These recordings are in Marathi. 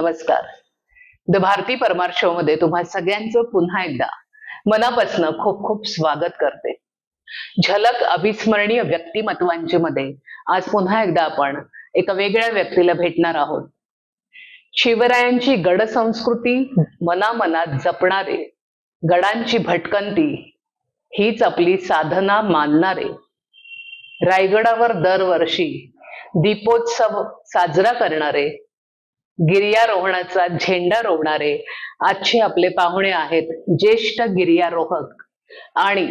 नमस्कार. द भारती परमार शो मध्ये तुम्हा सगळ्यांचं पुन्हा एकदा मनापासून खूप खूप स्वागत करते. झलक अविस्मरणीय व्यक्तिमत्वांचे मध्ये आज पुन्हा एकदा आपण एका वेगळ्या व्यक्तीला भेटणार आहोत. शिवरायांची गड संस्कृती मनामनात जपणारे, गडांची भटकंती हीच आपली साधना मानणारे, रायगडावर दरवर्षी दीपोत्सव साजरा करणारे, गिर्यारोहणाचा झेंडा रोवणारे आजचे आपले पाहुणे आहेत ज्येष्ठ गिर्यारोहक आणि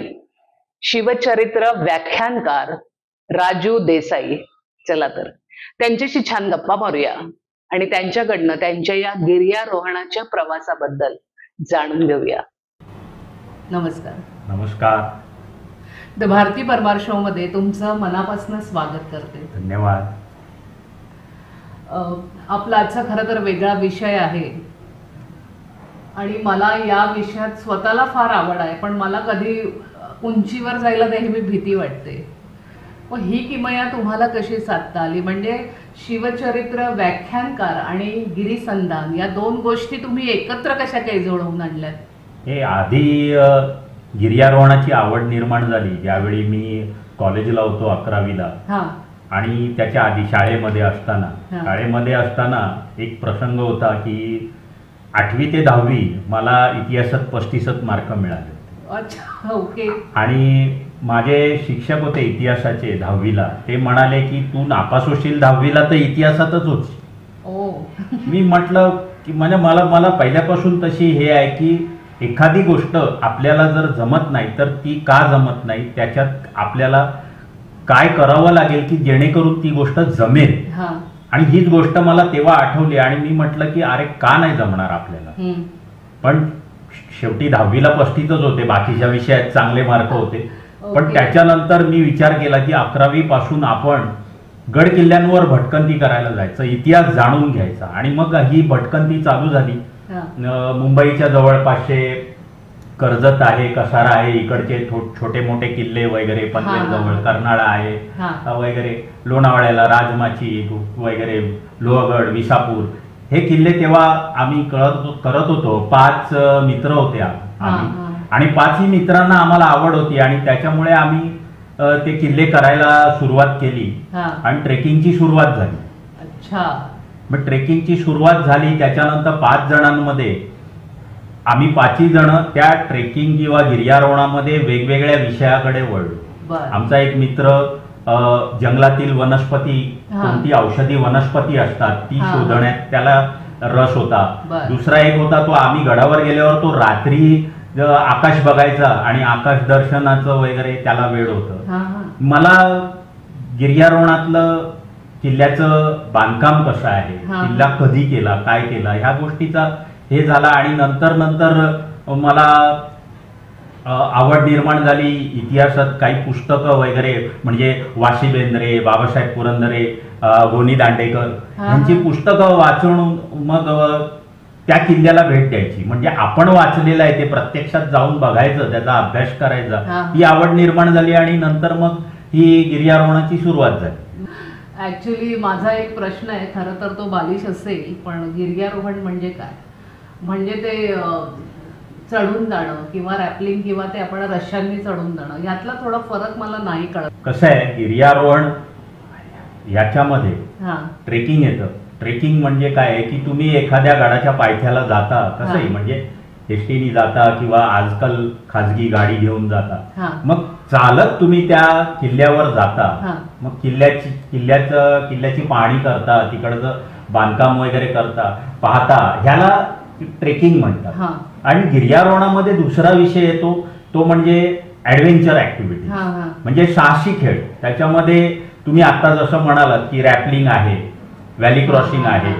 शिवचरित्र व्याख्यानकार राजू देसाई. चला तर त्यांच्याशी छान गप्पा मारूया आणि त्यांच्याकडनं त्यांच्या या गिर्यारोहणाच्या प्रवासाबद्दल जाणून घेऊया. नमस्कार. नमस्कार. द भारती परमार शो मध्ये तुमचं मनापासून स्वागत करते. धन्यवाद. आपला आजचा खरं तर वेगळा विषय आहे आणि मला या विषयात स्वतःला फार आवड आहे, पण मला कधी उंचीवर जायला नेहमी भीती वाटते. मग ही किमया तुम्हाला कशी साधता आली? म्हणजे शिवचरित्र व्याख्यानकार आणि गिरीसंधान या दोन गोष्टी तुम्ही एकत्र कशा काही जोडवून आणल्यात? हे आधी गिर्यारोहणाची आवड निर्माण झाली ज्यावेळी मी कॉलेजला होतो 11वीला. आणि त्याच्या आधी शाळेमध्ये असताना एक प्रसंग होता की 8वी ते 10वी मला इतिहासात 35 मार्क मिळाले. अच्छा, ओके. आणि माझे शिक्षक होते इतिहासाचे 10वीला, ते म्हणाले की तू नापास होशील 10वीला तर इतिहासातच होती. मी म्हटलं की म्हणजे मला पहिल्यापासून तशी हे आहे की एखादी गोष्ट आपल्याला जर जमत नाही तर ती का जमत नाही, त्याच्यात आपल्याला काय करावं लागेल की जेणेकरून ती गोष्ट जमेल. आणि हीच गोष्ट मला तेव्हा आठवली आणि मी म्हटलं की अरे का नाही जमणार आपल्याला. पण शेवटी 10वीला 35च होते, बाकीच्या विषयात चांगले मार्क होते. पण त्याच्यानंतर मी विचार केला की 11वी पासून आपण गड किल्ल्यांवर भटकंती करायला जायचं, इतिहास जाणून घ्यायचा. आणि मग ही भटकंती चालू झाली. मुंबईच्या जवळपासचे कर्जत आहे, कसारा आहे, इकडचे छोटे मोठे किल्ले वगैरे, पनवेल जवळ कर्नाळा आहे वगैरे, लोणावळ्याला राजमाची वगैरे, लोहगड, विसापूर, हे किल्ले तेव्हा आम्ही करत होतो. 5 मित्र होते आम्ही आणि 5ही मित्रांना आम्हाला आवड होती आणि त्याच्यामुळे आम्ही ते किल्ले करायला सुरुवात केली आणि ट्रेकिंगची सुरुवात झाली. अच्छा. मग ट्रेकिंगची सुरुवात झाली, त्याच्यानंतर 5 जणांमध्ये आम्ही 5ही जण त्या ट्रेकिंग किंवा गिर्यारोहणामध्ये वेगवेगळ्या विषयाकडे वळलो. आमचा एक मित्र जंगलातील वनस्पती, कोणती औषधी वनस्पती असतात ती शोधण्यात त्याला रस होता. दुसरा एक होता तो आम्ही गडावर गेल्यावर तो रात्री आकाश बघायचा आणि आकाश दर्शनाचं वगैरे त्याला वेळ होतं. मला गिर्यारोहणातलं किल्ल्याचं बांधकाम कसं आहे, किल्ला कधी केला, काय केला, ह्या गोष्टीचा हे झाला. आणि नंतर मला आवड निर्माण झाली इतिहासात. काही पुस्तकं वगैरे म्हणजे वाशी बेंद्रे, बाबासाहेब पुरंदरे, गोनी दांडेकर यांची पुस्तकं वाचून मग त्या किल्ल्याला भेट द्यायची. म्हणजे आपण वाचलेलं आहे ते प्रत्यक्षात जाऊन बघायचं, त्याचा अभ्यास करायचा, ही आवड निर्माण झाली आणि नंतर मग ही गिर्यारोहणाची सुरुवात झाली. ऍक्च्युली माझा एक प्रश्न आहे, खरं तर तो बालिश असेल, पण गिर्यारोहण म्हणजे काय? म्हणजे ते चढून जाणं किंवा रॅपलिंग किंवा ते आपण रश्यांनी चढून जाणं, यातला थोडा फरक मला नाही कळत. कसं आहे, गिर्यारोहण याच्यामध्ये ट्रेकिंग येतं. ट्रेकिंग म्हणजे काय आहे की तुम्ही एखाद्या गडाच्या पायथ्याला जाता, कसंही म्हणजे एसटीनी जाता किंवा आजकाल खाजगी गाडी घेऊन जाता, मग चालत तुम्ही त्या किल्ल्यावर जाता. मग किल्ल्याची पाहणी करता, तिकडचं बांधकाम वगैरे करता, पाहता, ह्याला ट्रेकिंग म्हणतात. आणि गिर्यारोहणामध्ये दुसरा विषय येतो तो म्हणजे ऍडव्हेंचर ऍक्टिव्हिटी, म्हणजे साहसी खेळ. त्याच्यामध्ये तुम्ही आता जसं म्हणालात की रॅपलिंग आहे, व्हॅली क्रॉसिंग आहे,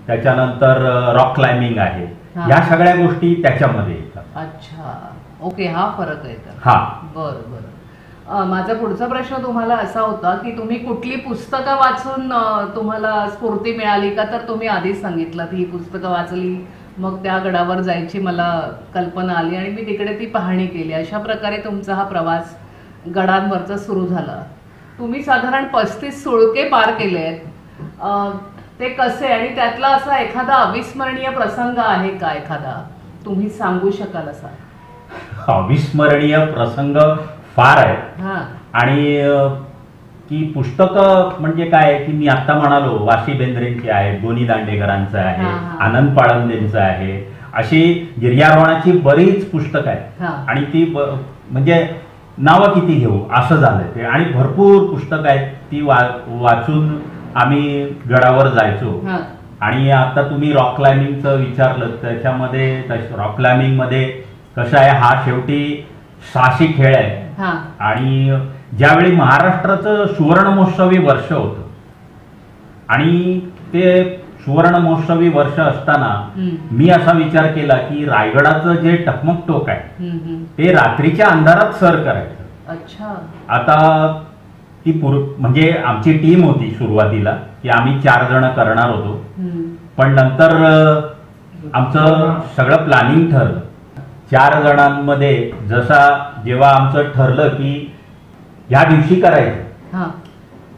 त्याच्यानंतर रॉक क्लाइम्बिंग आहे, ह्या सगळ्या गोष्टी त्याच्यामध्ये येतात. अच्छा, ओके, हा फरक आहे का? हा, बरं. माझा पुढचा प्रश्न तुम्हाला असा होता की तुम्ही कुठली पुस्तकं वाचून तुम्हाला स्फूर्ती मिळाली का? तर तुम्ही आधीच सांगितलं ही पुस्तकं वाचली, मग त्या गडावर जायची मला कल्पना आली आणि मी तिकडे ती पाहणी केली. अशा प्रकारे तुमचा हा प्रवास गडांवरचा सुरू झाला. तुम्ही साधारण 35 सुळके पार केले आहेत. ते कसे आणि त्यातला असा एखादा अविस्मरणीय प्रसंग आहे का एखादा तुम्ही सांगू शकाल असा? अविस्मरणीय प्रसंग फार आहे. हा. आणि की पुस्तकं म्हणजे काय की मी आता म्हणालो वाशी बेंद्रेंची आहे, गोनी दांडेकरांचं आहे, आनंद पाळंदेंचं आहे, अशी गिर्यारोहणाची बरीच पुस्तकं आहेत. आणि ती म्हणजे नावं किती घेऊ असं झालंय ते. आणि भरपूर पुस्तकं आहेत ती वाचून आम्ही गडावर जायचो. आणि आता तुम्ही रॉक क्लाइम्बिंगचं विचारलं, त्याच्यामध्ये रॉक क्लाइम्बिंगमध्ये कसं आहे, हा शेवटी साहसी खेळ आहे. आणि ज्यावेळी महाराष्ट्राचं सुवर्ण महोत्सवी वर्ष होतं आणि ते सुवर्ण महोत्सवी वर्ष असताना मी असा विचार केला की रायगडाचं जे टकमक टोक आहे ते रात्रीच्या अंधारात सर करायचं. अच्छा. आता ती म्हणजे आमची टीम होती सुरुवातीला की आम्ही 4 जण करणार होतो, पण नंतर आमचं सगळं प्लॅनिंग ठरलं. 4 जणांमध्ये जेव्हा आमचं ठरलं की ह्या दिवशी करायचं,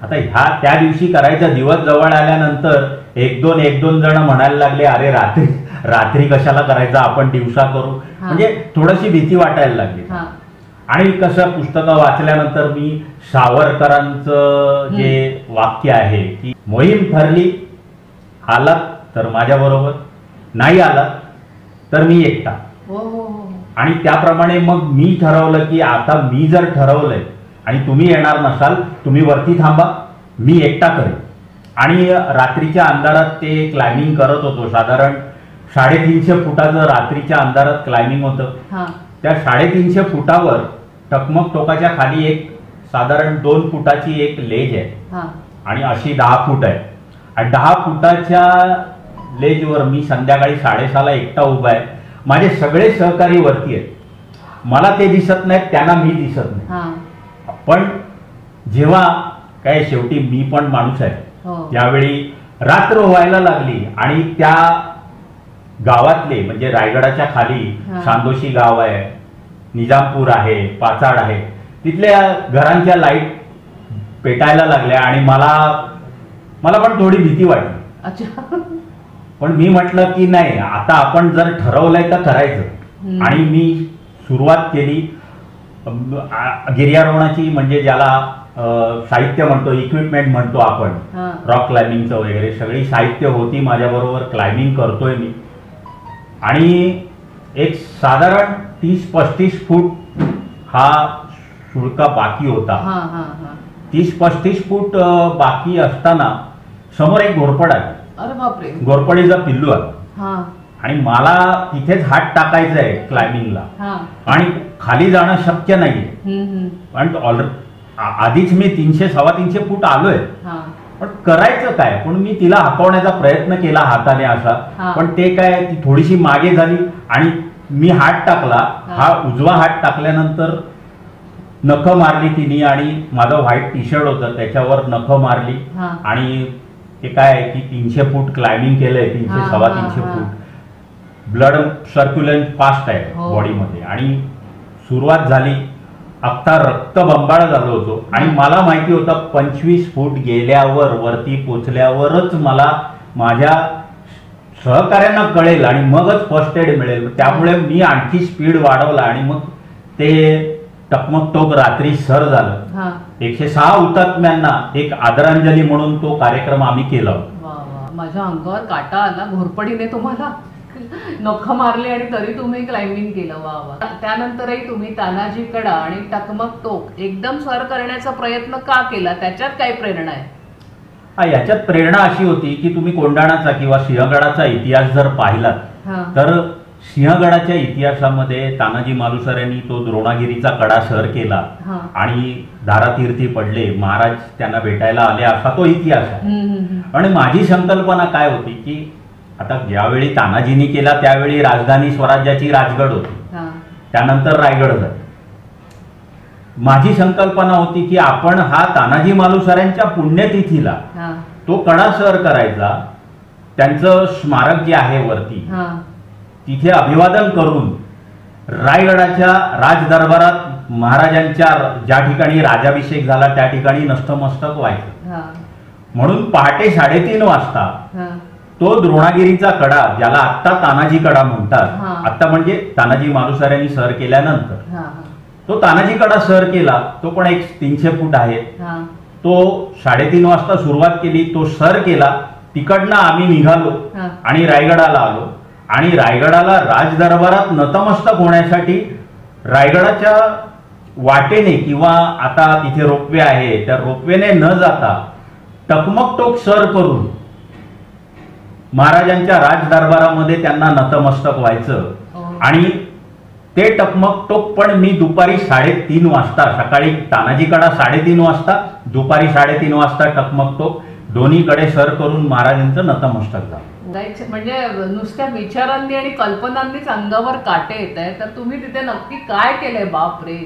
आता त्या दिवशी करायचा दिवस जवळ आल्यानंतर एक दोन जण म्हणायला लागले, अरे रात्री कशाला करायचं, आपण दिवसा करू. म्हणजे थोडीशी भीती वाटायला लागली. आणि कसं पुस्तकं वाचल्यानंतर मी सावरकरांचं जे वाक्य आहे की मोहीम ठरली, आलात तर माझ्या बरोबर, नाही आलात तर मी एकटा. आणि त्याप्रमाणे मग मी ठरवलं की आता मी जर ठरवलंय आणि तुम्ही येणार नसाल, तुम्ही वरती थांबा, मी एकटा करेन. आणि रात्रीच्या अंधारात ते क्लाइम्बिंग करत होतो. साधारण 350 फुटाचं रात्रीच्या अंधारात क्लाइम्बिंग होतं. त्या 350 फुटावर टकमक टोकाच्या खाली एक साधारण 2 फुटाची एक लेज आहे आणि अशी 10 फूट आहे. आणि 10 फुटाच्या लेजवर मी संध्याकाळी 6:30ला एकटा उभा आहे. माझे सगळे सहकारी वरती आहेत, मला ते दिसत नाहीत, त्यांना मी दिसत नाही. पण जेव्हा काय शेवटी मी पण माणूस आहे, त्यावेळी रात्र व्हायला लागली आणि त्या गावातले म्हणजे रायगडाच्या खाली सांदोशी गाव आहे, निजामपूर आहे, पाचाड आहे, तिथल्या घरांच्या लाईट पेटायला लागल्या आणि मला पण थोडी भीती वाटली. पण मी म्हटलं की नाही, आता आपण जर ठरवलंय तर करायचं. आणि मी सुरुवात केली गिर्यारोहणाची, म्हणजे ज्याला साहित्य म्हणतो, इक्विपमेंट म्हणतो आपण, रॉक क्लाइम्बिंगचं वगैरे सगळी साहित्य होती माझ्याबरोबर. क्लाइम्बिंग करतोय मी. आणि एक साधारण 30-35 फूट हा शुल्का बाकी होता. 30-35 फूट बाकी असताना समोर एक घोरपड आहे. अरे बापरे. घोरपडीचा पिल्लू आहे आणि मला तिथेच हात टाकायचा आहे क्लाइम्बिंगला आणि खाली जाणं शक्य नाहीये. पण आधीच मी 300-350 फूट आलोय, पण करायचं काय. पण मी तिला हाकवण्याचा प्रयत्न केला हाताने असा, पण ते काय ती थोडीशी मागे झाली आणि मी हात टाकला. हा उजवा हात टाकल्यानंतर नखं मारली तिने आणि माझं व्हाईट टी-शर्ट होतं त्याच्यावर नखं मारली. आणि ते काय की 300 फूट क्लाइम्बिंग केलंय, 300-350 फूट. ब्लड सर्क्युलेशन फास्ट आहे बॉडीमध्ये आणि सुरुवात झाली. अख्खा रक्त बंबाळ झालो होतो आणि मला माहिती होतं 25 फूट गेल्यावर वरती पोचल्यावरच मला माझ्या सहकार्यांना कळेल आणि मगच फर्स्ट एड मिळेल. त्यामुळे मी आणखी स्पीड वाढवला आणि मग ते टकमक टोक रात्री सर झालं. 106 हुतात्म्यांना एक आदरांजली म्हणून तो कार्यक्रम आम्ही केला. माझ्या अंगावर काटा आला. घोरपडीने तुम्हाला नख मारले आणि तरी तुम्ही क्लाइम्बिंग केलं. वा वा. त्यानंतरही तुम्ही तानाजी कडा आणि टकमक टोक एकदम सर करण्याचा प्रयत्न का केला? त्याच्यात काय प्रेरणा आहे? याच्यात प्रेरणा अशी होती की तुम्ही कोंढाणाचा किंवा सिंहगडाचा इतिहास जर पाहिलात तर सिंहगडाच्या इतिहासामध्ये तानाजी मालुसर यांनी तो द्रोणागिरीचा कडा सर केला आणि धारातीर्थी पडले, महाराज त्यांना भेटायला आले, असा तो इतिहास आहे. आणि माझी संकल्पना काय होती की आता ज्यावेळी तानाजींनी केला त्यावेळी राजधानी स्वराज्याची राजगड होती, त्यानंतर रायगड झाली. माझी संकल्पना होती की आपण हा तानाजी मालुसरांच्या पुण्यतिथीला तो कडा सर करायचा. त्यांचं स्मारक जे आहे वरती तिथे अभिवादन करून रायगडाच्या राजदरबारात महाराजांच्या ज्या ठिकाणी राजाभिषेक झाला त्या ठिकाणी नतमस्तक व्हायचं. म्हणून पहाटे 3:30 वाजता हा. तो द्रोणागिरीचा कडा, ज्याला आत्ता तानाजी कडा म्हणतात, हा. आत्ता म्हणजे तानाजी मालुसरे यांनी सर केल्यानंतर हा. तो तानाजी कडा सर केला. तो पण एक 300 फूट आहे. हा. तो 3:30 वाजता सुरुवात केली, तो सर केला. तिकडनं आम्ही निघालो हा. आणि रायगडाला आलो. आणि रायगडाला राजदरबारात नतमस्तक होण्यासाठी रायगडाच्या वाटेने किंवा आता तिथे रोपवे आहे त्या रोपवेने न जाता टकमक टोक सर करून महाराजांच्या राजदरबारामध्ये त्यांना नतमस्तक व्हायचं. आणि ते टकमक टोक पण मी दुपारी 3:30 वाजता, सकाळी तानाजीकडा 3:30 वाजता, दुपारी 3:30 वाजता टकमक टोक दोन्हीकडे सर करून महाराजांचं नतमस्तक झालं. म्हणजे नुसत्या विचारांनी आणि कल्पनांनीच अंगावर काटे येत आहे. तर तुम्ही तिथे नक्की काय केलंय बापरे.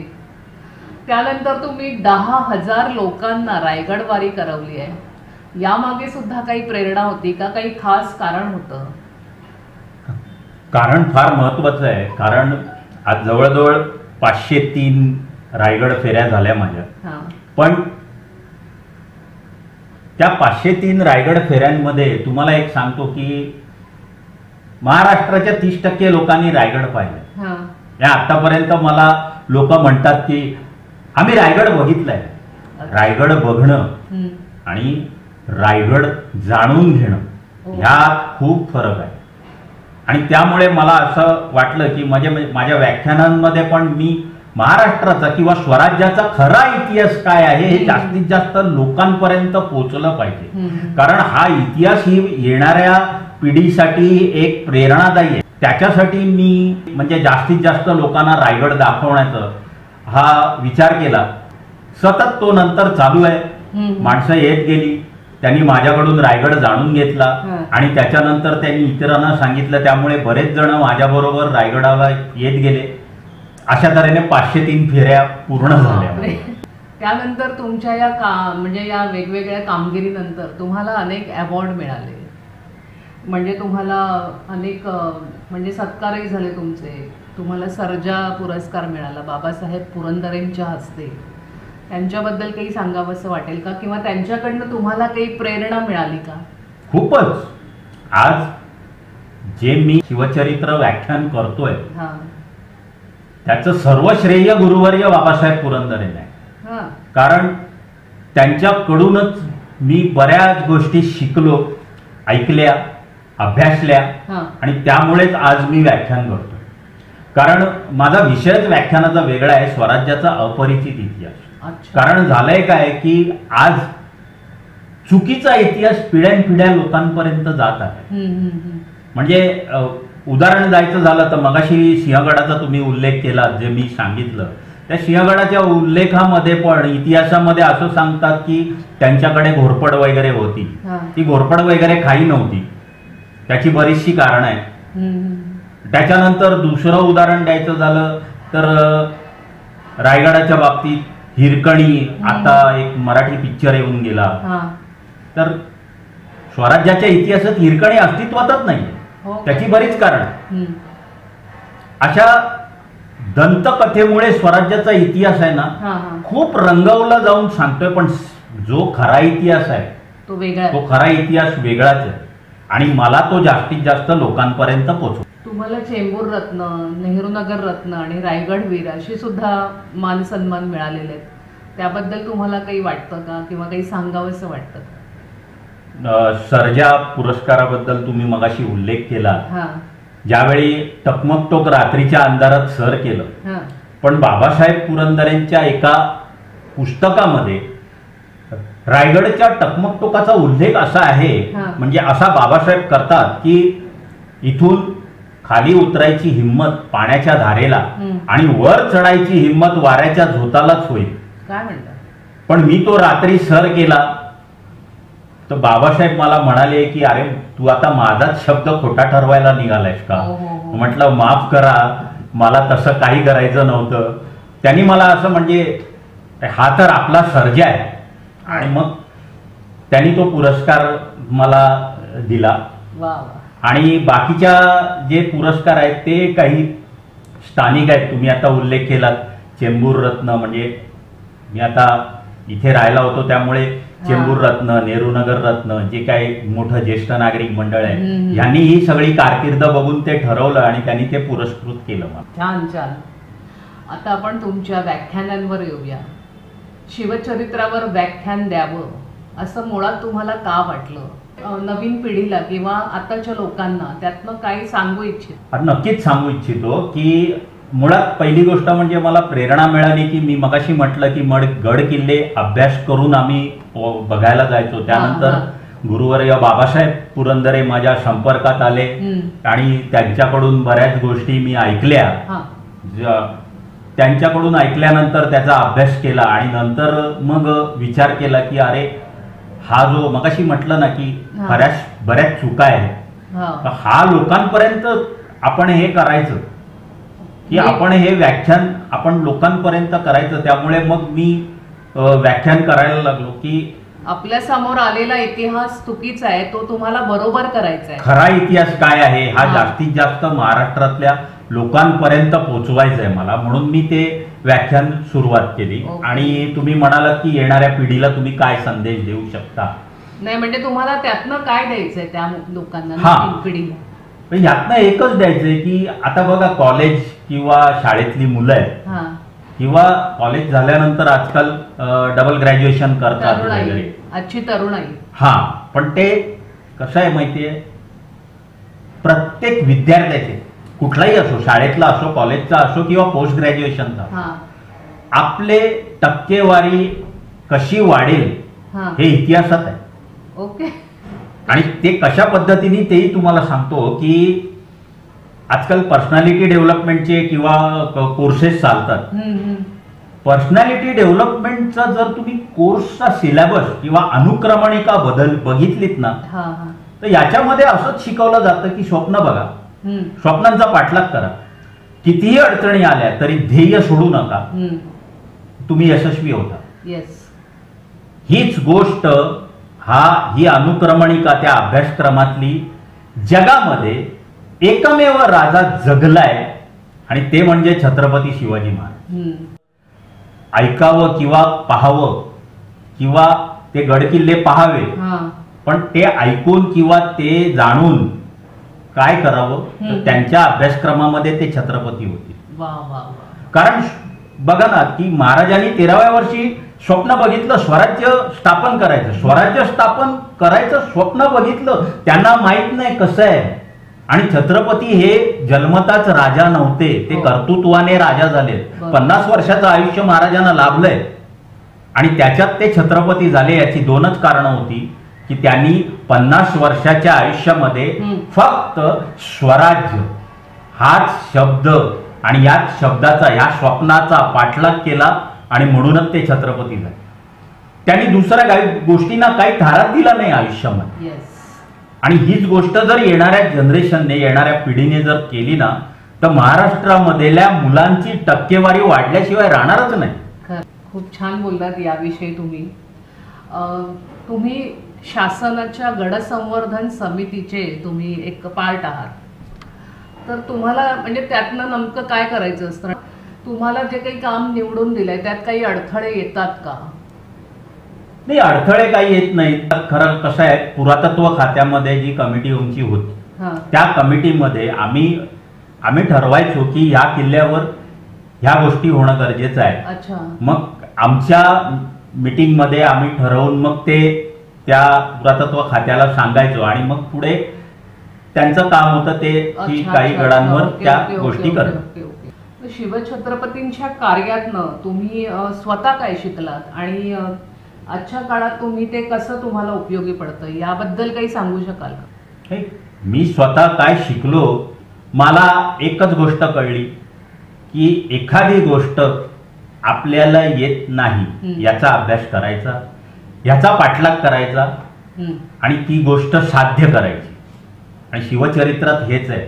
त्यानंतर तुम्ही 10,000 लोकांना रायगडवारी करवली आहे. यामागे सुद्धा काही प्रेरणा होती का, काही खास कारण होतं? कारण फार महत्वाचं आहे. कारण आज जवळजवळ 503 रायगड फेऱ्या झाल्या माझ्या. पण त्या 503 रायगड फेऱ्यांमध्ये तुम्हाला एक सांगतो की महाराष्ट्राच्या 30% लोकांनी रायगड पाहिलं. या आतापर्यंत मला लोक म्हणतात की आम्ही रायगड बघितलाय. रायगड बघणं आणि रायगड जाणून घेणं ह्यात खूप फरक आहे. आणि त्यामुळे मला असं वाटलं की माझ्या व्याख्यानांमध्ये पण मी महाराष्ट्राचा किंवा स्वराज्याचा खरा इतिहास काय आहे हे जास्तीत जास्त लोकांपर्यंत पोहोचलं पाहिजे. कारण हा इतिहास ही येणाऱ्या पिढीसाठी एक प्रेरणादायी आहे. त्याच्यासाठी मी म्हणजे जास्तीत जास्त लोकांना रायगड दाखवण्याचा हा विचार केला. सतत तो नंतर चालू आहे. माणसं येत गेली, त्यांनी माझ्याकडून रायगड जाणून घेतला आणि त्याच्यानंतर त्यांनी इतरांना सांगितलं. त्यामुळे बरेच जण माझ्याबरोबर रायगडाला येत गेले. अशा तऱ्हेने 503 फेऱ्या पूर्ण झाल्या. त्यानंतर तुमच्या या म्हणजे या वेगवेगळ्या कामगिरीनंतर तुम्हाला अनेक अवॉर्ड मिळाले. म्हणजे तुम्हाला अनेक म्हणजे सत्कारही झाले तुमचे. तुम्हाला सर्जा पुरस्कार मिळाला बाबासाहेब पुरंदरेंच्या हस्ते. त्यांच्याबद्दल काही सांगावंसं वाटेल का, किंवा त्यांच्याकडनं तुम्हाला काही प्रेरणा मिळाली का? खूपच. आज जे मी शिवचरित्र व्याख्यान करतोय त्याचं सर्व श्रेय गुरुवर्य बाबासाहेब पुरंदरेंना आहे. कारण त्यांच्याकडूनच मी बऱ्याच गोष्टी शिकलो, ऐकल्या, अभ्यासल्या आणि त्यामुळेच आज मी व्याख्यान करतो. कारण माझा विषयच व्याख्यानाचा वेगळा आहे, स्वराज्याचा अपरिचित इतिहास. कारण झालंय काय की आज चुकीचा इतिहास पिढ्यानपिढ्या लोकांपर्यंत जात आहे. म्हणजे उदाहरण द्यायचं झालं तर मगाशी सिंहगडाचा तुम्ही उल्लेख केला, जे मी सांगितलं त्या सिंहगडाच्या उल्लेखामध्ये पण इतिहासामध्ये असं सांगतात की त्यांच्याकडे घोरपड वगैरे होती. ती घोरपड वगैरे काही नव्हती. त्याची बरीचशी कारणं आहेत. त्याच्यानंतर दुसरं उदाहरण द्यायचं झालं तर रायगडाच्या बाबतीत हिरकणी, आता एक मराठी पिक्चर येऊन गेला. तर स्वराज्याच्या इतिहासात हिरकणी अस्तित्वातच नाही. त्याची बरीच कारण. अशा दंतकथेमुळे स्वराज्याचा इतिहास आहे ना खूप रंगवला जाऊन सांगतोय. पण जो खरा इतिहास आहे तो खरा इतिहास वेगळाच आहे आणि मला तो जास्तीत जास्त लोकांपर्यंत पोहोचतो. तुम्हाला चेंबूर रत्न, नेहरूनगर रत्न आणि रायगड वीर अशी सुद्धा मान सन्मान मिळालेले आहेत. त्याबद्दल तुम्हाला काही वाटतं का, किंवा काही सांगावंसं वाटतं का? सर्जा पुरस्काराबद्दल तुम्ही मगाशी उल्लेख केला. ज्यावेळी टकमक टोक रात्रीच्या अंधारात सर केलं, पण बाबासाहेब पुरंदरेंच्या एका पुस्तकामध्ये रायगडच्या टकमक टोकाचा उल्लेख असा आहे, म्हणजे असा बाबासाहेब करतात की इथून खाली उतरायची हिंमत पाण्याच्या धारेला आणि वर चढायची हिंमत वाऱ्याच्या झोतालाच होईल. काय म्हणतात? पण मी तो रात्री सर केला तर बाबासाहेब मला म्हणाले की अरे तू आता माझाच शब्द खोटा ठरवायला निघालायस का? म्हटलं माफ करा, मला तसं काही करायचं नव्हतं. त्यांनी मला असं म्हणजे हा तर आपला सर्जा आहे. आणि मग त्यांनी तो पुरस्कार मला दिला. आणि बाकीच्या जे पुरस्कार आहेत ते काही स्थानिक आहेत. तुम्ही आता उल्लेख केलात चेंबूर रत्न, म्हणजे मी आता इथे राहिला होतो त्यामुळे चेंबूर रत्न, नेहरू नगर रत्न, जे काही मोठं ज्येष्ठ नागरिक मंडळ आहे, यांनी ही सगळी कारकीर्द बघून ते ठरवलं आणि त्यांनी ते पुरस्कृत केलं मला. छान छान. आता आपण तुमच्या व्याख्यानांवर येऊया. शिवचरित्रावर व्याख्यान द्यावं असं मुळात तुम्हाला का वाटलं? नवीन पिढीला किंवा आताच्या लोकांना त्यातनं काही सांगू इच्छित? नक्कीच सांगू इच्छितो की मुळात पहिली गोष्ट म्हणजे मला प्रेरणा मिळाली की मी मगाशी म्हटलं की गड किल्ले अभ्यास करून आम्ही बघायला जायचो. त्यानंतर गुरुवर्य बाबासाहेब पुरंदरे माझ्या संपर्कात आले आणि त्यांच्याकडून बऱ्याच गोष्टी मी ऐकल्या. त्यांच्याकडून ऐकल्यानंतर त्याचा अभ्यास केला आणि नंतर मग विचार केला की अरे हा जो मगाशी म्हटलं ना की बऱ्याच चुका आहेत, हा लोकांपर्यंत आपण हे करायचं की आपण हे व्याख्यान आपण लोकांपर्यंत करायचं. त्यामुळे मग मी व्याख्यान करायला लागलो की आपल्या समोर आलेला इतिहास चुकीचा आहे, तो तुम्हाला बरोबर करायचा आहे. खरा इतिहास काय आहे हा जास्तीत जास्त महाराष्ट्रातल्या लोकांपर्यंत पोहोचवायचं आहे मला, म्हणून मी ते व्याख्यान सुरुवात केली. आणि तुम्ही म्हणालात की येणाऱ्या पिढीला तुम्ही काय संदेश देऊ शकता? नाही म्हणजे तुम्हाला त्यातनं काय द्यायचंय त्या लोकांना, पिढीला? यातनं एकच द्यायचंय की आता बघा कॉलेज किंवा शाळेतली मुलं आहेत किंवा कॉलेज झाल्यानंतर आजकाल डबल ग्रॅज्युएशन करतात वगैरे, अच्छी तरुणाई. पण ते कसं आहे माहितीये, प्रत्येक विद्यार्थ्याचे कुठलाही असो, शाळेतला असो, कॉलेजचा असो किंवा पोस्ट ग्रॅज्युएशनचा, आपले टक्केवारी कशी वाढेल हे इतिहासात आहे. ओके. आणि ते कशा पद्धतीने तेही तुम्हाला सांगतो की आजकाल पर्सनॅलिटी डेव्हलपमेंटचे किंवा कोर्सेस चालतात. पर्सनॅलिटी डेव्हलपमेंटचा जर तुम्ही कोर्सचा सिलेबस किंवा अनुक्रमणिका बघितलीत ना, तर याच्यामध्ये असंच शिकवलं जातं की स्वप्न बघा, स्वप्नांचा पाठलाग करा, कितीही अडचणी आल्या तरी ध्येय सोडू नका, तुम्ही यशस्वी होता. हीच गोष्ट ही अनुक्रमणिका त्या अभ्यासक्रमातली जगामध्ये एकमेव राजा जगलाय आणि ते म्हणजे छत्रपती शिवाजी महाराज. ऐकावं किंवा पाहावं किंवा ते गडकिल्ले पाहावे, पण ते ऐकून किंवा ते जाणून काय करावं, तर त्यांच्या अभ्यासक्रमामध्ये ते छत्रपती होते. कारण बघा ना की महाराजांनी 13व्या वर्षी स्वप्न बघितलं, स्वराज्य स्थापन करायचं. स्वराज्य स्थापन करायचं स्वप्न बघितलं, त्यांना माहित नाही कसं आहे. आणि छत्रपती हे जन्मताच राजा नव्हते, ते कर्तृत्वाने राजा झाले. 50 वर्षाचं आयुष्य महाराजांना लाभलंय आणि त्याच्यात ते छत्रपती झाले. याची दोनच कारणं होती की त्यांनी 50 वर्षाच्या आयुष्यामध्ये फक्त स्वराज्य हाच शब्द आणि याच शब्दाचा, या स्वप्नाचा पाठलाग केला आणि म्हणूनच ते छत्रपती झाले. त्यांनी दुसऱ्या काही गोष्टींना काही थाराच दिला नाही आयुष्यामध्ये. आणि हीच गोष्ट जर येणाऱ्या जनरेशनने, येणाऱ्या पिढीने जर केली ना, तर महाराष्ट्रामधल्या मुलांची टक्केवारी वाढल्याशिवाय राहणारच नाही. खूप छान बोललात याविषयी तुम्ही. तुम्ही शासनाच्या गड संवर्धन समितीचे तुम्ही एक पार्ट आहात, तर तुम्हाला म्हणजे त्यातनं नेमकं काय करायचं असतं? तुम्हाला जे काही काम निवडून दिलंय त्यात काही अडथळे येतात का? नाही, अडथळे काही येत नाही. खरं कसं आहे, पुरातत्व खात्यामध्ये जी कमिटी आमची होती, त्या कमिटीमध्ये आम्ही ठरवायचो की ह्या किल्ल्यावर ह्या गोष्टी होणं गरजेचं आहे. मग आमच्या मीटिंग मध्ये आम्ही ठरवून मग ते त्या पुरातत्व खात्याला सांगायचो आणि मग पुढे त्यांचं काम होतं ते की काही गडांवर त्या गोष्टी करत. शिवछत्रपतींच्या कार्यातनं तुम्ही स्वतः काय शिकलात आणि आजच्या काळात तुम्ही ते कसं तुम्हाला उपयोगी पडतं याबद्दल काही सांगू शकाल का? मी स्वतः काय शिकलो, मला एकच गोष्ट कळली की एखादी गोष्ट आपल्याला येत नाही याचा अभ्यास करायचा, याचा पाठलाग करायचा आणि ती गोष्ट साध्य करायची. आणि शिवचरित्रात हेच आहे.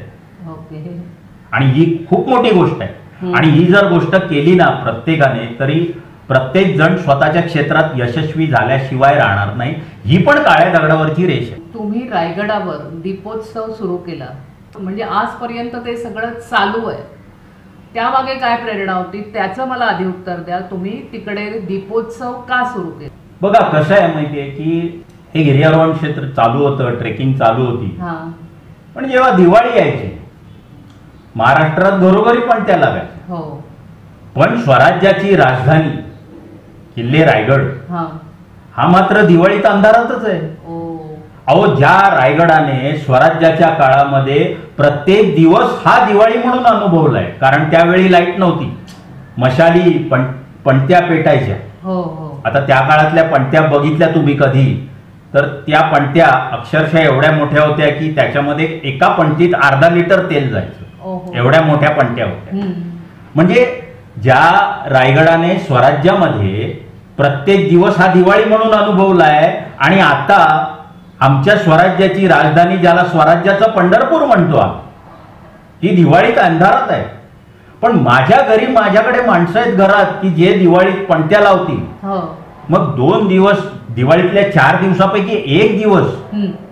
आणि ही खूप मोठी गोष्ट आहे. आणि ही जर गोष्ट केली ना प्रत्येकाने, तरी प्रत्येक जण स्वतःच्या क्षेत्रात यशस्वी झाल्याशिवाय राहणार नाही. ही पण काळ्या दगडावरची रेष आहे. तुम्ही रायगडावर दीपोत्सव सुरू केला, म्हणजे आजपर्यंत ते सगळं चालू आहे, त्यामागे काय प्रेरणा होती त्याचं मला आधी उत्तर द्या. तुम्ही तिकडे दीपोत्सव का सुरू केला? बघा कसं आहे माहितीये की हे गिर्यारोहण क्षेत्र चालू होतं, ट्रेकिंग चालू होती, पण जेव्हा दिवाळी यायची महाराष्ट्रात घरोघरी पणत्या लागायच्या. हो. पण स्वराज्याची राजधानी किल्ले रायगड हा मात्र दिवाळीत अंधारातच आहे. अहो, ज्या रायगडाने स्वराज्याच्या काळामध्ये प्रत्येक दिवस हा दिवाळी म्हणून अनुभवलाय, कारण त्यावेळी लाईट नव्हती, मशाली पणत्या पेटायच्या. आता त्या काळातल्या पणत्या बघितल्या तुम्ही कधी, तर त्या पणत्या अक्षरशः एवढ्या मोठ्या होत्या की त्याच्यामध्ये एका पणतीत अर्धा लिटर तेल जायचं, एवढ्या मोठ्या पणत्या होत्या. म्हणजे ज्या रायगडाने स्वराज्यामध्ये प्रत्येक दिवस हा दिवाळी म्हणून अनुभवलाय, आणि आता आमच्या स्वराज्याची राजधानी ज्याला स्वराज्याचं पंढरपूर म्हणतो ती दिवाळीत अंधारात आहे. पण माझ्या घरी माझ्याकडे माणसं आहेत घरात की जे दिवाळीत पणत्या लावतील. मग 2 दिवस दिवाळीतल्या 4 दिवसापैकी 1 दिवस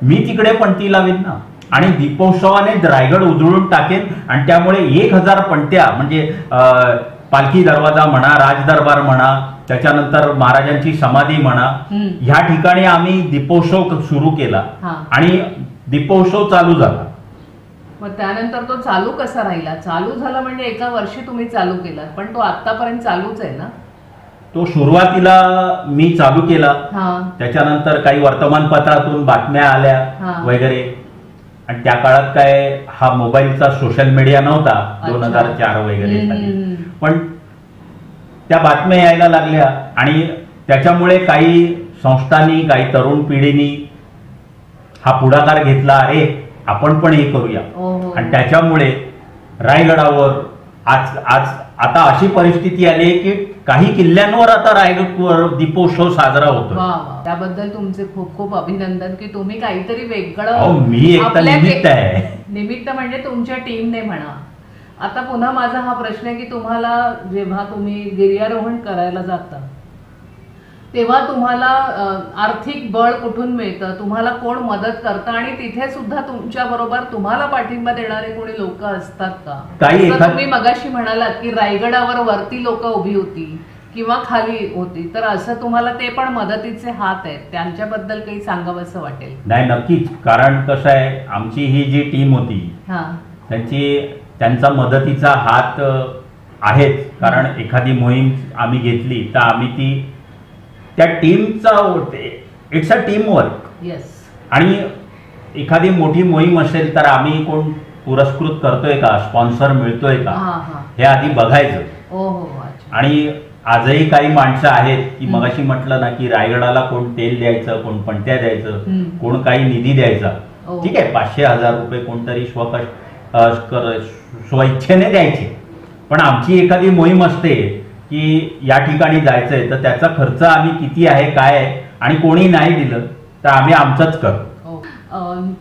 मी तिकडे पणती लावेन ना, आणि दीपोत्सवाने रायगड उजळून टाकेन. आणि त्यामुळे 1000 पणत्या म्हणजे पालखी दरवाजा म्हणा, राजदरबार म्हणा, त्याच्यानंतर महाराजांची समाधी म्हणा, ह्या ठिकाणी आम्ही दीपोत्सव सुरू केला आणि दीपोत्सव चालू झाला. मग त्यानंतर तो चालू कसा राहिला? चालू झाला म्हणजे एका वर्षी तुम्ही चालू केला, पण तो आतापर्यंत चालूच आहे ना? तो सुरुवातीला मी चालू केला, त्याच्यानंतर काही वर्तमानपत्रातून बातम्या आल्या वगैरे, आणि त्या काळात काय हा मोबाईलचा सोशल मीडिया नव्हता, 2004 वगैरे. पण त्या बातम्या यायला लागल्या आणि त्याच्यामुळे काही संस्थांनी, काही तरुण पिढीनी हा पुढाकार घेतला, अरे आपण पण हे करूया. आणि त्याच्यामुळे रायगडावर आज आता अशी परिस्थिती आली की काही किल्ल्यांवर आता रायगड दीपोत्सव साजरा होतो. त्याबद्दल तुमचे खूप खूप अभिनंदन की तुम्ही काहीतरी वेगळं. मी एक निमित्त आहे. निमित्त म्हणजे तुमच्या टीमने म्हणा. आता पुन्हा माझा हा प्रश्न आहे की तुम्हाला जेव्हा तुम्ही गिर्यारोहण करायला जाता तेव्हा तुम्हाला आर्थिक बळ कुठून मिळतं, तुम्हाला कोण मदत करतं, आणि तिथे सुद्धा तुमच्या बरोबर तुम्हाला पाठिंबा देणारे कोणी लोक असतात का? तुम्ही मगाशी म्हणालात की रायगडावर वरती लोक उभी होती किंवा खाली होती, तर असं तुम्हाला ते पण मदतीचे हात आहेत, त्यांच्याबद्दल काही सांगावंसं वाटेल? नाही, नक्कीच. कारण कसं आहे, आमची ही जी टीम होती त्यांचा मदतीचा हात आहेच. कारण एखादी मोहीम आम्ही घेतली तर आम्ही ती त्या टीमचा इट्स अ टीम वर्क. आणि एखादी मोठी मोहीम असेल तर आम्ही कोण पुरस्कृत करतोय का, स्पॉन्सर मिळतोय का, हे आधी बघायचं. आणि आजही काही माणसं आहेत की मगाशी म्हटलं ना की रायगडाला कोण तेल द्यायचं, कोण पणत्या द्यायचं, कोण काही निधी द्यायचा. ठीक आहे, 500-1000 रुपये कोणतरी स्वइच्छेने द्यायचे. पण आमची एखादी मोहीम असते की या ठिकाणी जायचंय तर त्याचा खर्च आम्ही किती आहे, काय आहे, आणि कोणी नाही दिलं तर आम्ही आमचंच करतो.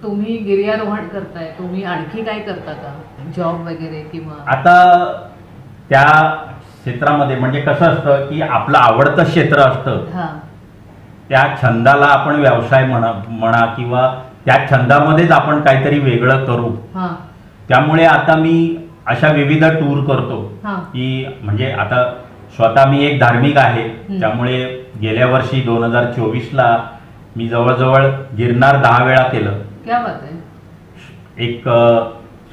तुम्ही गिर्यारोहण करताय, तुम्ही आणखी काय करता का, जॉब वगैरे? किंवा आता त्या क्षेत्रामध्ये म्हणजे कसं असतं की आपलं आवडतं क्षेत्र असतं, त्या छंदाला आपण व्यवसाय म्हणा किंवा त्या छंदामध्येच आपण काहीतरी वेगळं करू. त्यामुळे आता मी अशा विविध टूर करतो की म्हणजे आता स्वतः मी एक धार्मिक आहे, त्यामुळे गेल्या वर्षी 2024ला मी जवळजवळ गिरनार 10 वेळा केलं. क्या बात आहे. एक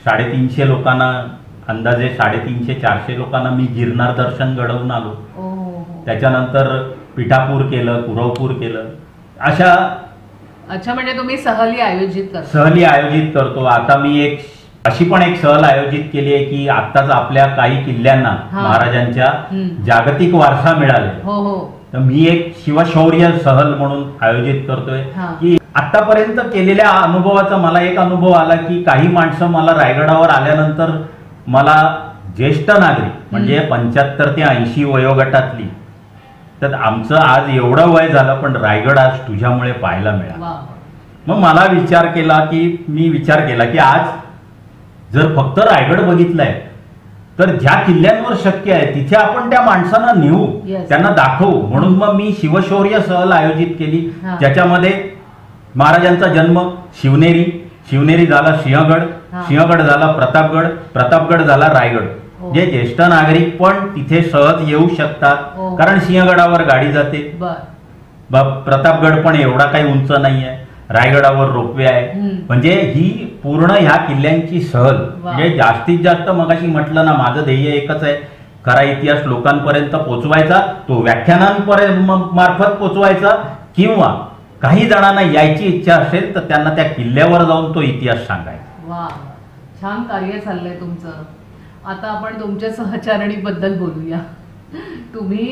350 लोकांना, अंदाजे 350-400 लोकांना मी गिरनार दर्शन घडवून आलो. त्याच्यानंतर पिठापूर केलं, कुरवपूर केलं. अच्छा, म्हणजे तुम्ही सहली आयोजित करतो. आता मी अशी पण एक सहल आयोजित केली आहे की आत्ताच आपल्या काही किल्ल्यांना महाराजांच्या जागतिक वारसा मिळाले. तर मी एक शिवशौर्य सहल म्हणून आयोजित करतोय की आतापर्यंत केलेल्या अनुभवाचा मला एक अनुभव आला की काही माणसं मला रायगडावर आल्यानंतर मला ज्येष्ठ नागरिक म्हणजे 75 ते 80 वयोगटातली, तर आमचं आज एवढं वय झालं पण रायगड आज तुझ्यामुळे पाहायला मिळाला. मग मला विचार केला की आज जर फक्त रायगड बघितलाय तर ज्या किल्ल्यांवर शक्य आहे तिथे आपण त्या माणसांना नेऊ, त्यांना दाखवू. म्हणून मग मी शिवशौर्य सहल आयोजित केली, ज्याच्यामध्ये महाराजांचा जन्म शिवनेरी झाला सिंहगड झाला प्रतापगड झाला रायगड. जे ज्येष्ठ नागरिक पण तिथे सहज येऊ शकतात, कारण सिंहगडावर गाडी जाते. प्रतापगड पण एवढा काही उंच नाही आहे, रायगडावर रोपवे आहे. म्हणजे ही पूर्ण ह्या किल्ल्यांची सहल, म्हणजे जास्तीत जास्त मगाशी म्हटलं ना, माझं ध्येय एकच आहे, खरा इतिहास लोकांपर्यंत पोचवायचा, तो व्याख्यानांपर्यंत मार्फत पोचवायचा, किंवा काही जणांना यायची इच्छा असेल तर त्यांना त्या किल्ल्यावर जाऊन तो इतिहास सांगायचा. वा, छान कार्य चाललंय तुमचं. आता आपण तुमच्या सहचारणीबद्दल बोलूया. तुम्ही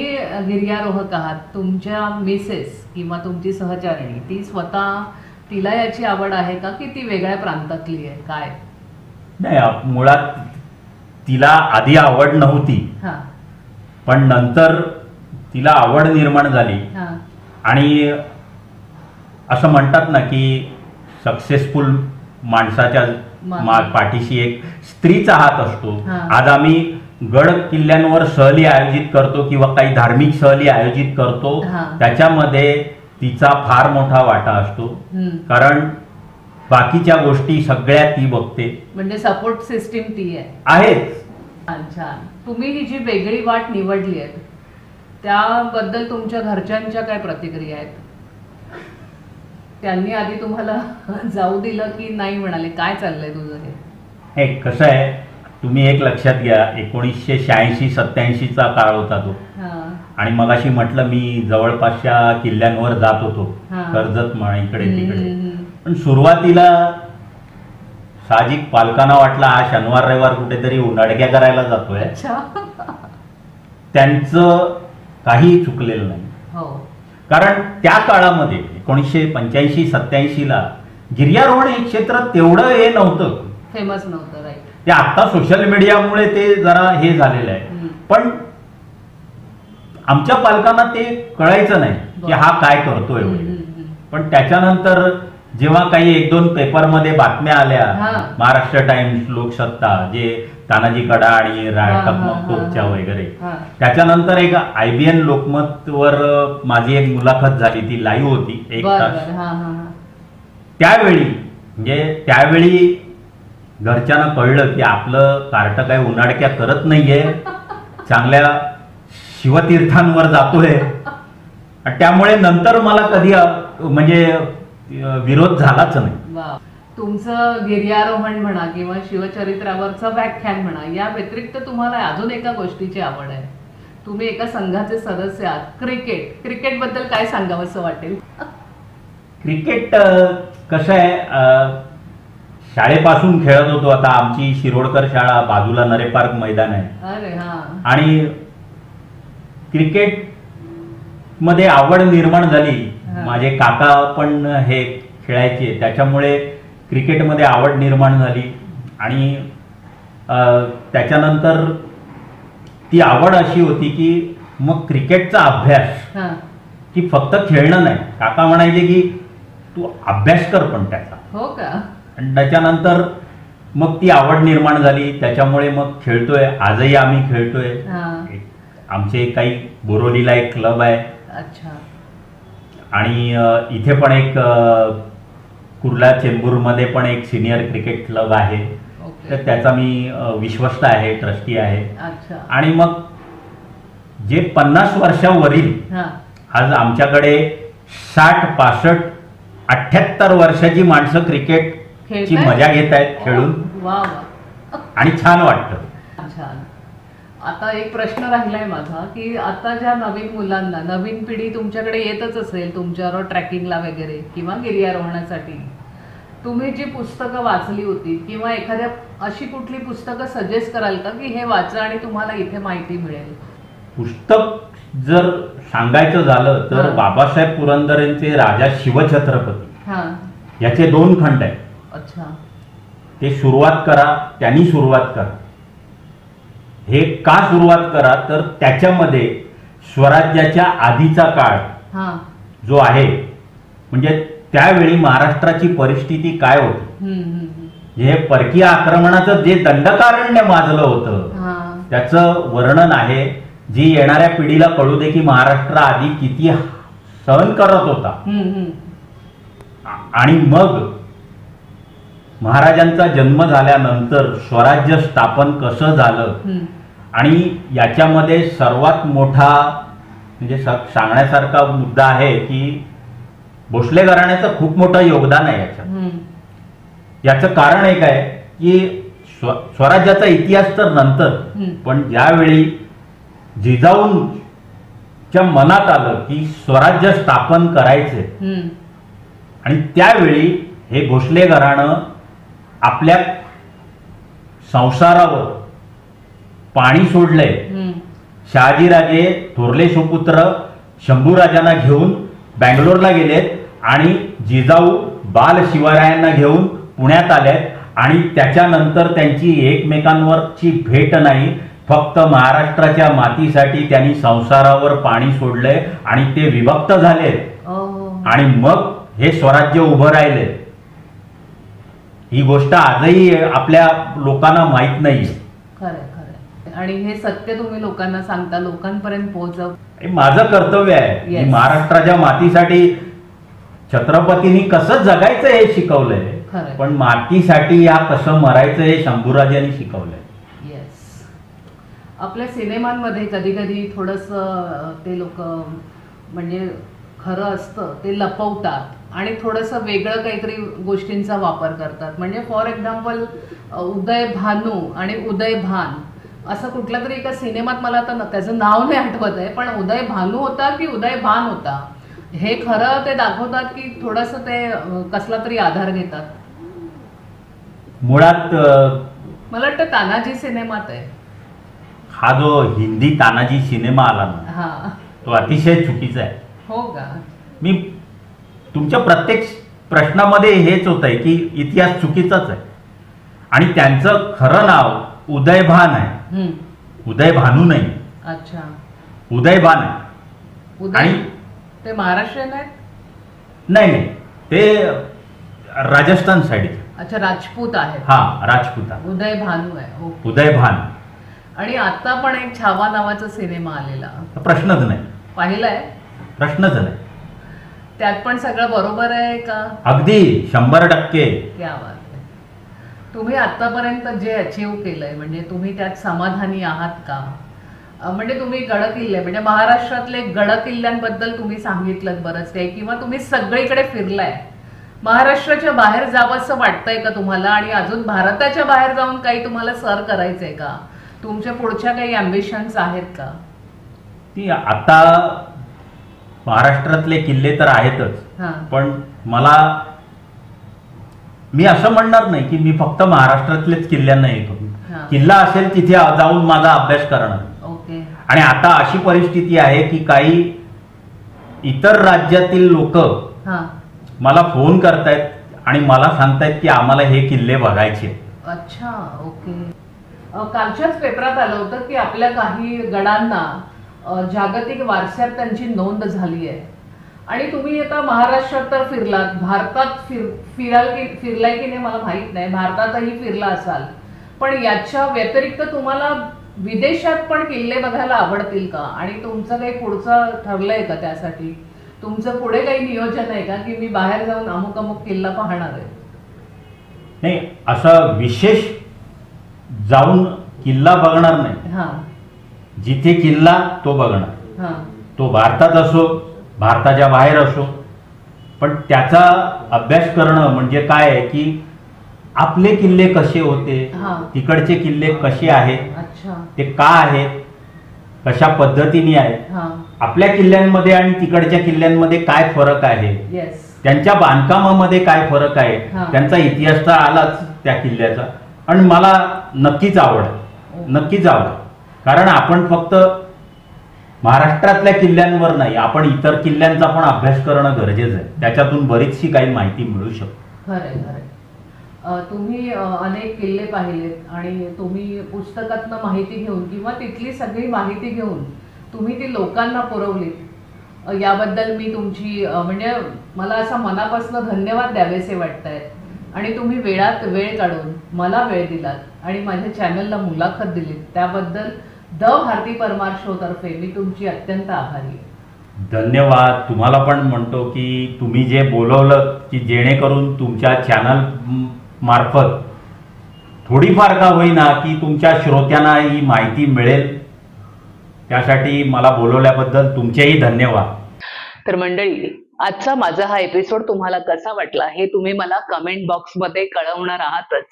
गिर्यारोहक आहात, तुमच्या मिसेस किंवा तुमची सहचारणी ती स्वतः, तिला याची आवड आहे का, की ती वेगळ्या प्रांतातली आहे, काय? नाही, मुळात तिला आधी आवड नव्हती, पण नंतर तिला आवड निर्माण झाली. आणि असं म्हणतात ना की सक्सेसफुल माणसाच्या पाठीशी एक स्त्रीचा हात असतो. आज आम्ही गड किल्ल्यांवर सहली आयोजित करतो किंवा काही धार्मिक सहली आयोजित करतो, त्याच्यामध्ये तिचा फार मोठा वाटा असतो, कारण बाकीच्या गोष्टी सगळ्या ती बघते. म्हणजे सपोर्ट सिस्टीम ती आहे. छान. तुम्ही ही जी वेगळी वाट निवडली आहे त्याबद्दल तुमच्या घरच्यांच्या काय प्रतिक्रिया आहेत? त्यांनी आधी तुम्हाला जाऊ दिलं की नाही, म्हणाले काय चाललंय तुझं हे? कसं आहे, तुम्ही एक लक्षात घ्या, 1986-87चा काळ होता तो. आणि मगाशी म्हटलं मी जवळपासच्या किल्ल्यांवर जात होतो, कर्जत इकडे तिकडे. पण सुरुवातीला साहजिक पालकांना वाटलं हा शनिवार रविवार कुठेतरी उन्हाळक्या करायला जातोय. त्यांचं काही चुकलेलं नाही. कारण त्या काळामध्ये 1985-87ला गिर्यारोहण हे क्षेत्र तेवढं हे नव्हतं, फेमस नव्हतं. राईट. ते आता सोशल मीडियामुळे ते जरा हे झालेलं आहे. पण आमच्या पालकांना ते कळायचं नाही की हा काय करतोय. पण त्याच्यानंतर जेव्हा काही 1-2 पेपरमध्ये बातम्या आल्या, महाराष्ट्र टाइम्स, लोकसत्ता, जे तानाजी कडा आणि टोपच्या वगैरे, त्याच्यानंतर एक IBN लोकमतवर माझी एक मुलाखत झाली, ती लाईव्ह होती 1 तास. त्यावेळी घरच्यांना कळलं की आपलं कार्ट काय उन्हाळक्या करत नाहीये, चांगल्या शिवतीर्थांवर जातोय. त्यामुळे नंतर मला कधी म्हणजे विरोध झालाच नाही. तुमचं गिर्यारोहण म्हणा किंवा शिवचरित्रावरचं व्याख्यान म्हणा, या व्यतिरिक्त तुम्हाला अजून एका गोष्टीची आवड आहे. तुम्ही एका संघाचे सदस्य आहात. क्रिकेट बद्दल काय सांगावं असं वाटेल? क्रिकेट कसं आहे, शाळेपासून खेळत होतो. आता आमची शिरोडकर शाळा, बाजूला नरे पार्क मैदान आहे. आणि क्रिकेट मध्ये आवड निर्माण झाली. माझे काका पण हे खेळायचे, त्याच्यामुळे क्रिकेटमध्ये आवड निर्माण झाली. आणि त्याच्यानंतर ती आवड अशी होती की मग क्रिकेटचा अभ्यास, की फक्त खेळणं नाही. काका म्हणायचे की तू अभ्यास कर पण त्याचा. हो का? आणि त्याच्यानंतर मग ती आवड निर्माण झाली, त्याच्यामुळे मग खेळतोय. आजही आम्ही खेळतोय. आमचे काही बोरोलीला एक क्लब आहे. अच्छा. आणि इथे पण एक कुर्ला चेंबूरमध्ये पण एक सिनियर क्रिकेट क्लब आहे. तर त्याचा मी विश्वस्त आहे, ट्रस्टी आहे. आणि मग जे 50 वर्षावरील, आज आमच्याकडे 60, 65, 78 वर्षाची माणसं क्रिकेटची मजा घेत आहेत खेळून. आणि छान वाटतं. आता एक प्रश्न राहिलाय माझा, की आता ज्या नवीन मुलांना, नवीन पिढी तुमच्याकडे येतच असेल तुमच्यावर ट्रॅकिंगला वगैरे किंवा गिर्यारोहणासाठी, तुम्ही जी पुस्तकं वाचली होती किंवा एखाद्या अशी कुठली पुस्तकं सजेस्ट कराल का की हे वाचा आणि तुम्हाला इथे माहिती मिळेल? पुस्तक जर सांगायचं झालं तर बाबासाहेब पुरंदरेंचे राजा शिवछत्रपती याचे 2 खंड आहेत. अच्छा. ते सुरुवात करा, त्यांनी सुरुवात करा. हे का सुरुवात करा तर त्याच्यामध्ये स्वराज्याच्या आधीचा काळ जो आहे, म्हणजे त्यावेळी महाराष्ट्राची परिस्थिती काय होती, हे परकीय आक्रमणाचं जे दंडकारण्य माजलं होतं त्याचं वर्णन आहे, जी येणाऱ्या पिढीला कळू दे की महाराष्ट्र आधी किती सहन करत होता. आणि मग महाराजांचा जन्म झाल्यानंतर स्वराज्य स्थापन कसं झालं. आणि याच्यामध्ये सर्वात मोठा म्हणजे सांगण्यासारखा मुद्दा आहे की भोसले घराण्याचं खूप मोठं योगदान आहे याच्यात. याचं कारण एक आहे की स्वराज्याचा इतिहास तर नंतर, पण ज्यावेळी जिजाऊंच्या मनात आलं की स्वराज्य स्थापन करायचे आणि त्यावेळी हे भोसले घराणं आपल्या संसारावर पाणी सोडलंय. शहाजीराजे थोरले सुपुत्र शंभूराजांना घेऊन बँगलोरला गेलेत आणि जिजाऊ बाल शिवरायांना घेऊन पुण्यात आलेत आणि त्याच्यानंतर त्यांची एकमेकांवरची भेट नाही, फक्त महाराष्ट्राच्या मातीसाठी त्यांनी संसारावर पाणी सोडलंय आणि ते विभक्त झालेत आणि मग हे स्वराज्य उभं राहिले. ही गोष्ट आजही आपल्या लोकांना माहित नाही. खरं आणि हे सत्य तुम्ही लोकांना सांगता, लोकांपर्यंत पोहोचव, माझं कर्तव्य आहे. महाराष्ट्राच्या मातीसाठी छत्रपतींनी कसं जगायचं हे शिकवलंय, पण मातीसाठी या कसं मरायचं हे शंभूराजांनी शिकवलंय. येस. आपल्या सिनेमांमध्ये कधी कधी थोडस ते लोक म्हणजे खरं असतं ते लपवतात आणि थोडंसं वेगळं काहीतरी गोष्टींचा वापर करतात. म्हणजे फॉर एक्झाम्पल उदय भानू आणि उदय भान असं कुठल्या तरी एका सिनेमात, मला आता त्याचं नाव नाही आठवत आहे, पण उदय भानू होता की उदय भान होता हे खरं ते दाखवतात की थोडंसं ते कसला तरी आधार घेतात. मुळात मला वाटतं तानाजी सिनेमात आहे हा जो हिंदी तानाजी सिनेमा आला ना, तो अतिशय चुकीचा आहे. हो का? मी तुमच्या प्रत्येक प्रश्नामध्ये हेच होत आहे की इतिहास चुकीचाच आहे आणि त्यांचं खरं नाव उदयभान आहे, उदय भानू नाही. अच्छा, उदयभान आहे. आणि ते महाराष्ट्रीयन आहेत? नाही, ते राजस्थान साईड. अच्छा, राजपूत आहेत. हा, राजपूत. उदय भानू आहे. उदय भान. आणि आता पण एक छावा नावाचा सिनेमा आलेला, प्रश्नच नाही. पाहिलाय? प्रश्नच नाही. त्यात पण सगळं बरोबर आहे का? अगदी 100%. क्या बात आहे. तुम्ही आतापर्यंत जे अचीव केलंय म्हणजे तुम्ही त्यात समाधानी आहात का? म्हणजे तुम्ही गडकिल्ले म्हणजे महाराष्ट्रातले गडकिल्ल्यांबद्दल तुम्ही सांगितलं बरंच काही, किंवा तुम्ही सगळीकडे फिरलाय. महाराष्ट्राच्या बाहेर जावंसं वाटतंय का तुम्हाला? आणि अजून भारताच्या बाहेर जाऊन काही तुम्हाला सर करायचंय का? तुमच्या पुढच्या काही अम्बिशन्स आहेत का? ती आता महाराष्ट्रातले किल्ले तर आहेतच, पण मी असं म्हणणार नाही की मी फक्त महाराष्ट्रातलेच किल्ल्यांना येतो. किल्ला असेल तिथे जाऊन माझा अभ्यास करणार. आणि आता अशी परिस्थिती आहे की काही इतर राज्यातील लोक मला फोन करतायत आणि मला सांगतायत की आम्हाला हे किल्ले बघायचे. अच्छा, ओके. कालच्याच पेपरात आलं होतं की आपल्या काही गडांना जागतिक वारशात त्यांची नोंद झाली आहे. आणि तुम्ही आता महाराष्ट्रात तर फिरलात, भारतात फिरलाय की नाही मला माहित नाही, भारतातही फिरला असाल, पण याच्या व्यतिरिक्त तुम्हाला विदेशात पण किल्ले बघायला आवडतील का? आणि तुमचं काही पुढचं ठरलंय का त्यासाठी? तुमचं पुढे काही नियोजन आहे का की मी बाहेर जाऊन अमुक अमुक किल्ला पाहणार आहे? नाही, असं विशेष जाऊन किल्ला बघणार नाही. जिथे किल्ला तो बघणार. तो भारतात असो भारताच्या बाहेर असो, पण त्याचा अभ्यास करणं म्हणजे काय आहे की आपले किल्ले कसे होते, तिकडचे किल्ले कसे आहेत, ते का आहेत, कशा पद्धतीने आहेत, आपल्या किल्ल्यांमध्ये आणि तिकडच्या किल्ल्यांमध्ये काय फरक आहे, त्यांच्या बांधकामामध्ये काय फरक आहे, त्यांचा इतिहास तर आलाच त्या किल्ल्याचा. आणि मला नक्कीच आवड, कारण आपण फक्त महाराष्ट्रातल्या किल्ल्यांवर नाही, आपण इतर किल्ल्यांचा पण अभ्यास करणं गरजेचं आहे. त्याच्यातून बरीचशी काही माहिती मिळू शकते. खरंय. तुम्ही अनेक किल्ले पाहिलेत आणि तुम्ही पुस्तकातनं माहिती घेऊन किंवा तिथली सगळी माहिती घेऊन तुम्ही ती लोकांना पुरवलीत, याबद्दल मी तुमची म्हणजे मला असं मनापासून धन्यवाद द्यावेसे वाटतायत. आणि तुम्ही वेळात वेळ काढून मला वेळ दिलात आणि माझ्या चॅनलला मुलाखत दिलीत, त्याबद्दल द भारती परमार शो तर्फे मी तुमची अत्यंत आभारी आहे. धन्यवाद. तुम्हाला पण म्हणतो की तुम्ही जे बोलवलं की जेणेकरून तुमच्या चॅनल मार्फत थोडीफार का होईना की तुमच्या श्रोत्यांना ही माहिती मिळेल, त्यासाठी मला बोलवल्याबद्दल तुमचेही धन्यवाद. तर मंडळी, आजचा माझा हा एपिसोड तुम्हाला कसा वाटला हे तुम्ही मला कमेंट बॉक्समध्ये कळवणार आहातच.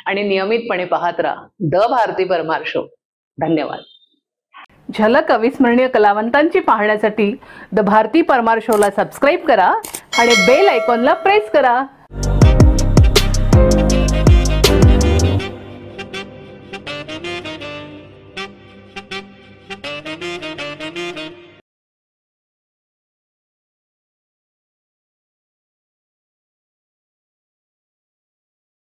आणि नियमितपणे पाहत राहा द भारती परमार शो. धन्यवाद. झलक अविस्मरणीय कलावंतांची पाहण्यासाठी द भारती परमार शोला सबस्क्राईब करा आणि बेल आयकॉनला प्रेस करा.